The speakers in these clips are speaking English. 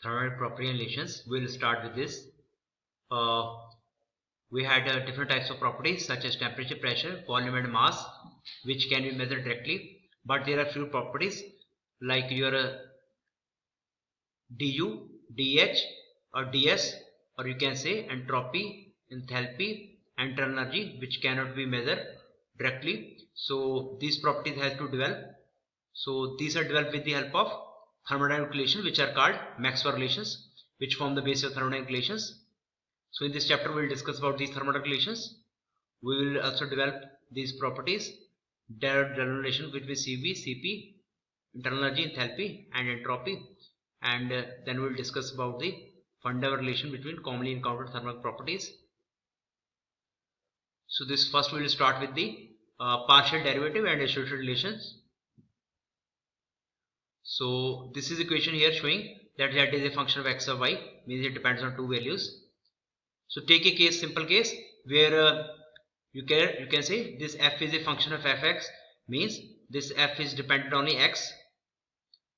thermodynamic property and relations. We'll start with this. We had different types of properties such as temperature, pressure, volume and mass, which can be measured directly, but there are few properties like your du, dh or ds, or you can say entropy, enthalpy and internal energy, which cannot be measured directly. So these properties have to develop. So these are developed with the help of thermodynamic relations, which are called Maxwell relations, which form the basis of thermodynamic relations. So in this chapter we will discuss about these thermodynamic relations. We will also develop these properties, direct relation between Cv, Cp, internal energy, enthalpy and entropy, and then we will discuss about the fundamental relation between commonly encountered thermal properties. So this first we will start with the partial derivative and associated relations. So this is equation here showing that z is a function of x or y, means it depends on two values. So take a case, simple case, where you can say this f is a function of fx, means this f is dependent on x.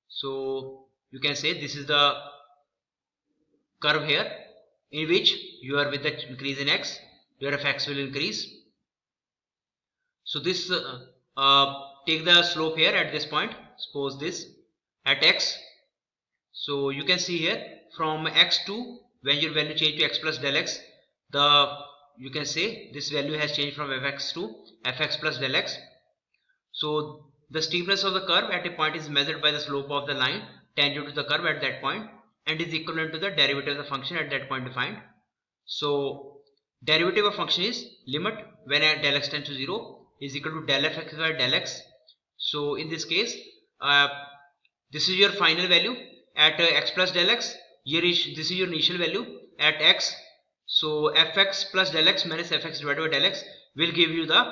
So you can say this is the curve here, in which you are with the increase in x, your fx will increase. So this take the slope here at this point, suppose this at x. So you can see here from x to when your value change to x plus del x, you can say this value has changed from fx to fx plus del x. So the steepness of the curve at a point is measured by the slope of the line tangent to the curve at that point and is equivalent to the derivative of the function at that point defined. So derivative of function is limit when del x tends to 0 is equal to del fx by del x. So in this case this is your final value at x plus del x. This is your initial value at x. So fx plus del x minus fx divided by del x will give you the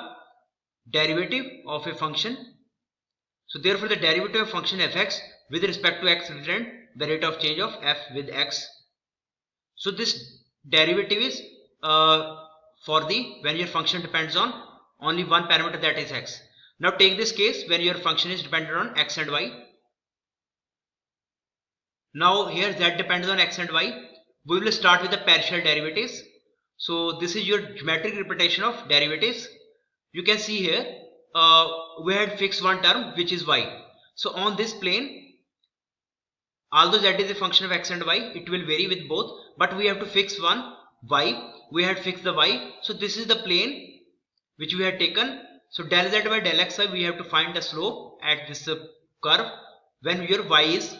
derivative of a function. So therefore the derivative of function fx with respect to x represent the rate of change of f with x. So this derivative is for the when your function depends on only one parameter, that is x. Now take this case when your function is dependent on x and y. Now here z depends on x and y. We will start with the partial derivatives. So this is your geometric representation of derivatives. You can see here we had fixed one term which is y. So on this plane, although z is a function of x and y, it will vary with both, but we have to fix one y. We had fixed the y. So this is the plane which we had taken. So del z by del x, we have to find the slope at this curve when your y is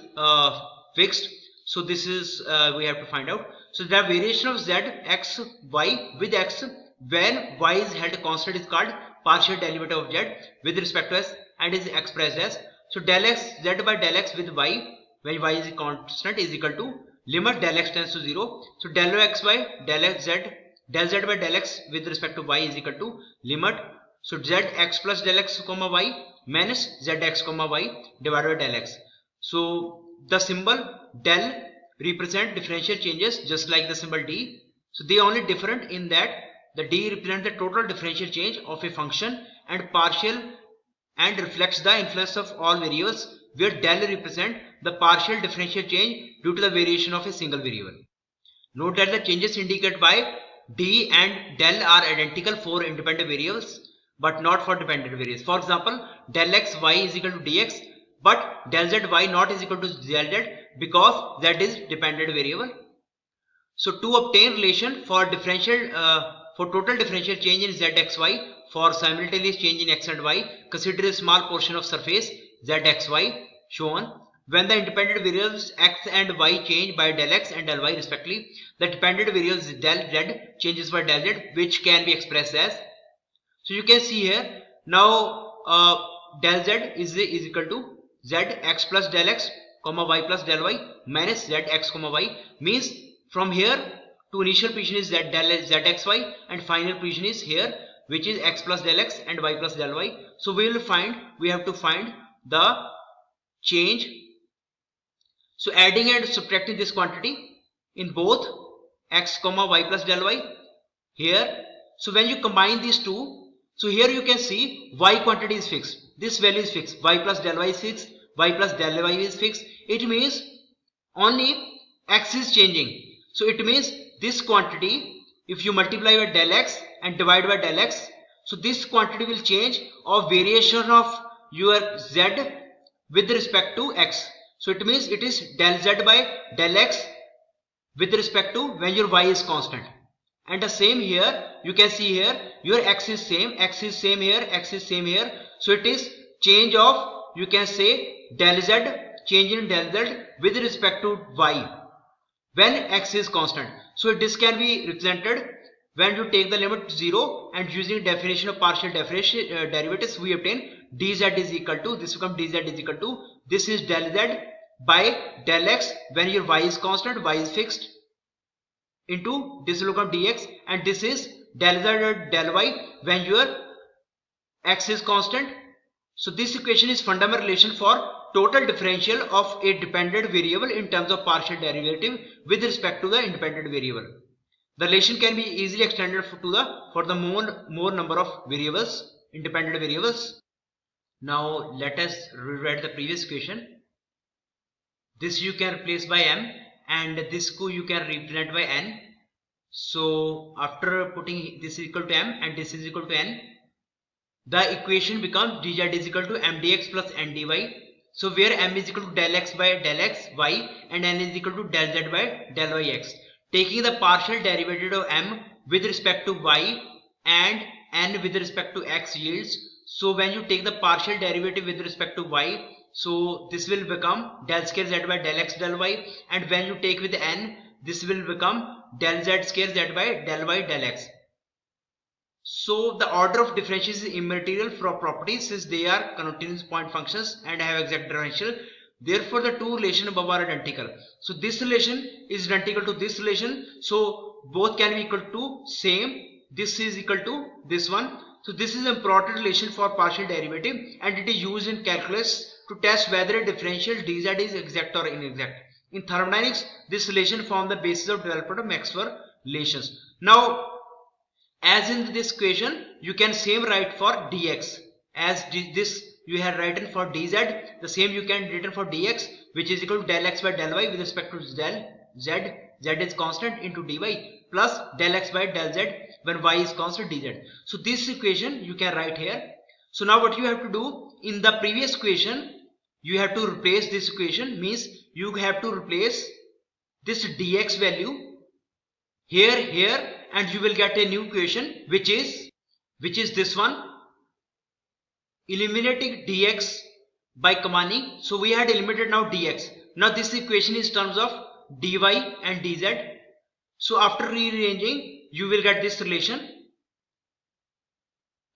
fixed. So this is we have to find out. So the variation of z, x, y with x when y is held constant is called partial derivative of z with respect to s and is expressed as, so del x z by del x with y when y is constant is equal to limit del x tends to 0. So del x by del x z, del z by del x with respect to y is equal to limit, so z x plus del x comma y minus z x comma y divided by del x. So the symbol del represent differential changes just like the symbol d. So they are only different in that the d represents the total differential change of a function and partial and reflects the influence of all variables, where del represent the partial differential change due to the variation of a single variable. Note that the changes indicated by d and del are identical for independent variables but not for dependent variables. For example, del x y is equal to dx, but del z y not is equal to del z because z is dependent variable. So to obtain relation for differential for total differential change in z x y for simultaneous change in x and y, consider a small portion of surface z x y shown. When the independent variables x and y change by del x and del y respectively, the dependent variables del z changes by del z, which can be expressed as, so you can see here now del z is equal to z x plus del x comma y plus del y minus z x comma y, means from here to initial position is z del z x y and final position is here which is x plus del x and y plus del y. So we have to find the change. So adding and subtracting this quantity in both x comma y plus del y here. So when you combine these two, so here you can see y quantity is fixed, this value is fixed, y plus del y is fixed, y plus del y is fixed. It means only x is changing. So it means this quantity, if you multiply by del x and divide by del x, so this quantity will change of variation of your z with respect to x. So it means it is del z by del x with respect to when your y is constant. And the same here, you can see here your x is same here, x is same here. So it is change of, you can say, del z, change in del z with respect to y when x is constant. So this can be represented when you take the limit to 0, and using definition of partial derivatives we obtain dz is equal to, this becomes dz is equal to, this is del z by del x when your y is constant, y is fixed, into this will become dx, and this is del z del y when your x is constant. So this equation is fundamental relation for total differential of a dependent variable in terms of partial derivative with respect to the independent variable. The relation can be easily extended for the more number of variables, independent variables. Now let us rewrite the previous equation. This you can replace by m, and this you can represent by n. So after putting this is equal to m and this is equal to n, the equation becomes dz is equal to m dx plus n dy. So where m is equal to del x by del x y and n is equal to del z by del y x. Taking the partial derivative of m with respect to y and n with respect to x yields. So when you take the partial derivative with respect to y, so this will become del square z by del x del y, and when you take with n, this will become del z square z by del y del x. So the order of differentials is immaterial for properties since they are continuous point functions and have exact differential. Therefore the two relations above are identical. So this relation is identical to this relation. So both can be equal to same. This is equal to this one. So this is an important relation for partial derivative, and it is used in calculus to test whether a differential dz is exact or inexact. In thermodynamics, this relation forms the basis of development of Maxwell relations. Now, as in this equation, you can same write for dx. As this you have written for dz, the same you can written for dx, which is equal to del x by del y with respect to del z. Z is constant into dy plus del x by del z when y is constant dz. So this equation you can write here. So now what you have to do in the previous equation, you have to replace this equation, means you have to replace this dx value here, and you will get a new equation which is this one, eliminating dx by combining. So we had eliminated now dx. Now this equation is terms of dy and dz. So after rearranging, you will get this relation.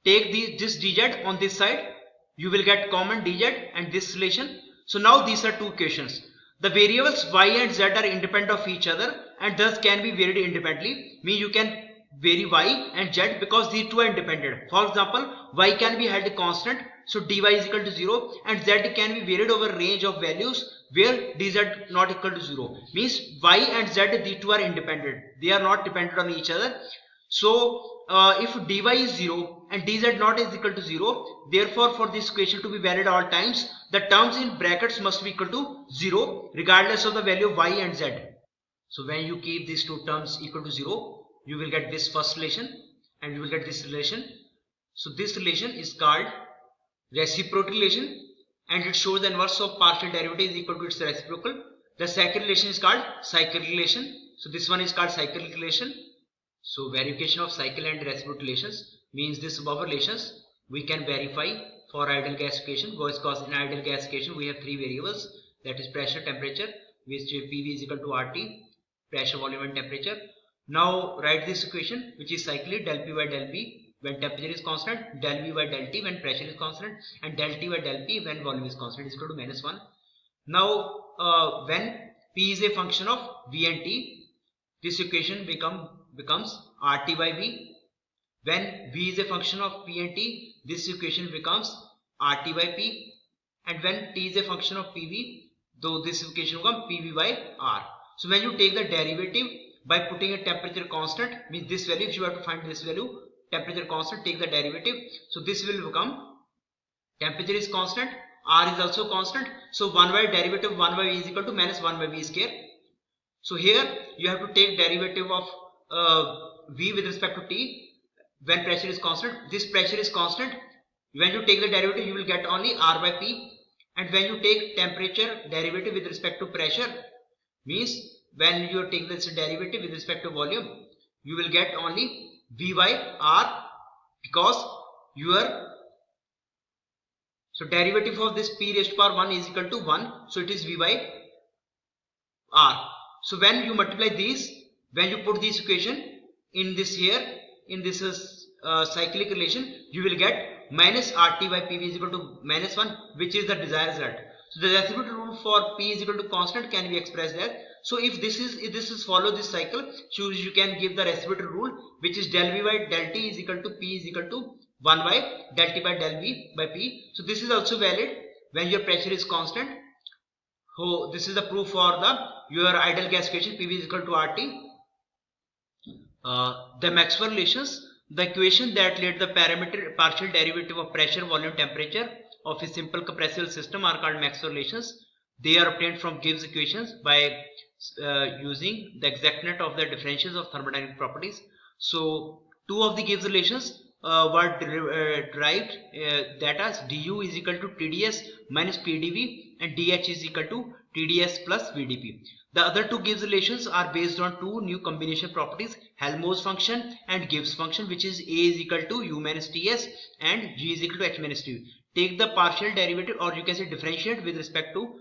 Take this dz on this side, you will get common dz and this relation. So now these are two equations. The variables y and z are independent of each other and thus can be varied independently. Means you can vary y and z because these two are independent. For example, y can be held constant, so dy is equal to 0, and z can be varied over range of values where dz not equal to 0. Means y and z, these two are independent. They are not dependent on each other. So if dy is 0 and dz not is equal to 0, therefore for this equation to be valid all times, the terms in brackets must be equal to 0 regardless of the value of y and z. So when you keep these two terms equal to 0, you will get this first relation and you will get this relation. So this relation is called reciprocal relation, and it shows the inverse of partial derivative is equal to its reciprocal. The second relation is called cyclic relation. So this one is called cyclic relation. So verification of cycle and reciprocal relations means this above relations we can verify for ideal gas equation, because in ideal gas equation we have three variables, that is pressure, temperature, which PV is equal to RT, pressure, volume and temperature. Now write this equation which is cyclic, del P by del P when temperature is constant, del V by del T when pressure is constant, and del T by del P when volume is constant is equal to -1. Now when P is a function of V and T, this equation becomes RT by V. When V is a function of P and T, this equation becomes RT by P. And when T is a function of PV, though this equation becomes PV by R. So when you take the derivative by putting a temperature constant, means this value, if you have to find this value, temperature constant, take the derivative. So this will become, temperature is constant, R is also constant. So 1 by derivative 1 by V is equal to -1 by V square. So here you have to take derivative of V with respect to T when pressure is constant. This pressure is constant. When you take the derivative, you will get only R by P. And when you take temperature derivative with respect to pressure, means when you take this derivative with respect to volume, you will get only V by R, because so derivative of this P raised to power 1 is equal to 1. So it is V by R. So when you multiply these, when you put this equation in this here, in this cyclic relation, you will get minus RT by PV is equal to minus 1, which is the desired result. So the reciprocal rule for P is equal to constant can be expressed there. So if this is follow this cycle, so you can give the reciprocal rule, which is del V by del T is equal to P is equal to 1 by del T by del V by P. So this is also valid when your pressure is constant. So this is the proof for your ideal gas equation, PV is equal to RT. The Maxwell relations, the equation that let the partial derivative of pressure, volume, temperature of a simple compressible system are called Maxwell relations. They are obtained from Gibbs equations by using the exactness of the differentials of thermodynamic properties. So two of the Gibbs relations were derived, that is du is equal to TdS minus PdV and dH is equal to TdS plus VdP. The other two Gibbs relations are based on two new combination properties, Helmholtz function and Gibbs function, which is A is equal to U minus Ts and G is equal to H minus T. Take the partial derivative, or you can say differentiate with respect to,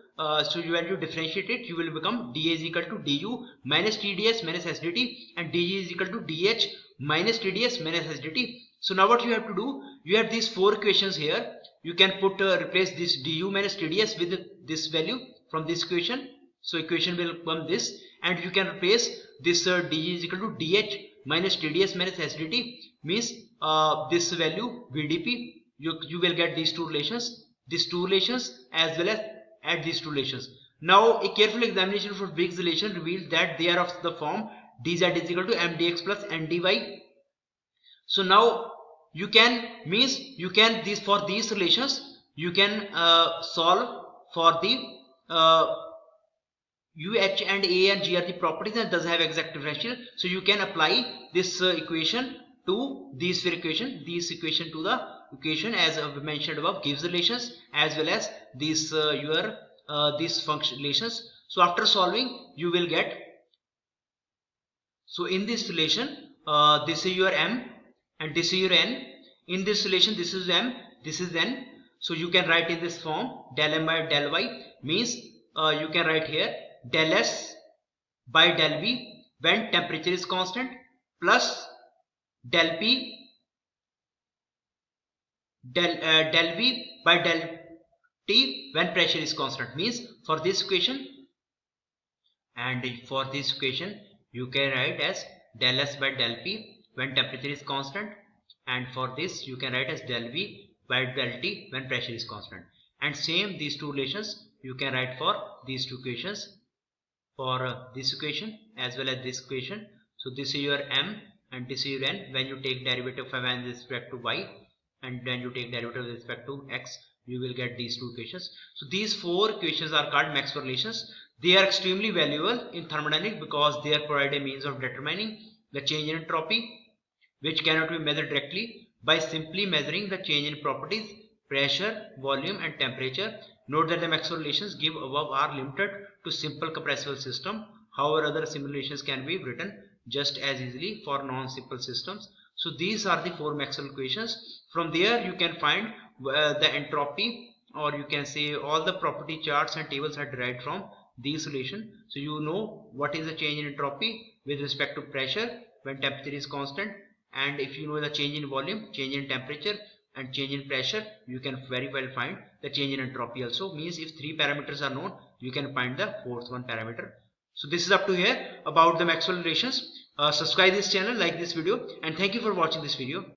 so when you differentiate it, you will become dA is equal to du minus TdS minus SdT and dG is equal to dH minus TdS minus SdT. So now what you have to do, you have these four equations here. You can put replace this du minus TdS with this value from this equation. So equation will become this, and you can replace this dG is equal to dH minus TdS minus SdT, means this value VdP. You will get these two relations as well as add these two relations. Now a careful examination for Briggs relation reveals that they are of the form dz is equal to mdx plus ndy. So now you can for these relations you can solve for the U, H and A and G are the properties and does have exact differential. So you can apply this equation to these equation to the equation as mentioned above, Gibbs relations as well as these these function relations. So after solving you will get, so in this relation this is your M and this is your N. In this relation this is M, this is N. So you can write in this form del M by del Y, means you can write here del S by del V when temperature is constant plus del P del V by del T when pressure is constant, means for this equation, and for this equation you can write as del S by del P when temperature is constant, and for this you can write as del V by del T when pressure is constant. And same these two relations you can write for these two equations, for this equation as well as this equation. So this is your M and this is your N. When you take derivative of M with respect to Y and then you take derivative with respect to X, you will get these two equations. So these four equations are called Maxwell relations. They are extremely valuable in thermodynamics because they provide a means of determining the change in entropy, which cannot be measured directly by simply measuring the change in properties, pressure, volume and temperature. Note that the Maxwell relations given above are limited to simple compressible system. However, other simulations can be written just as easily for non-simple systems. So these are the four Maxwell equations. From there you can find the entropy, or you can say all the property charts and tables are derived from these relations. So you know what is the change in entropy with respect to pressure when temperature is constant, and if you know the change in volume, change in temperature and change in pressure, you can very well find the change in entropy also. Means if three parameters are known, you can find the fourth one parameter. So this is up to here about the Maxwell relations. Subscribe this channel, like this video, and thank you for watching this video.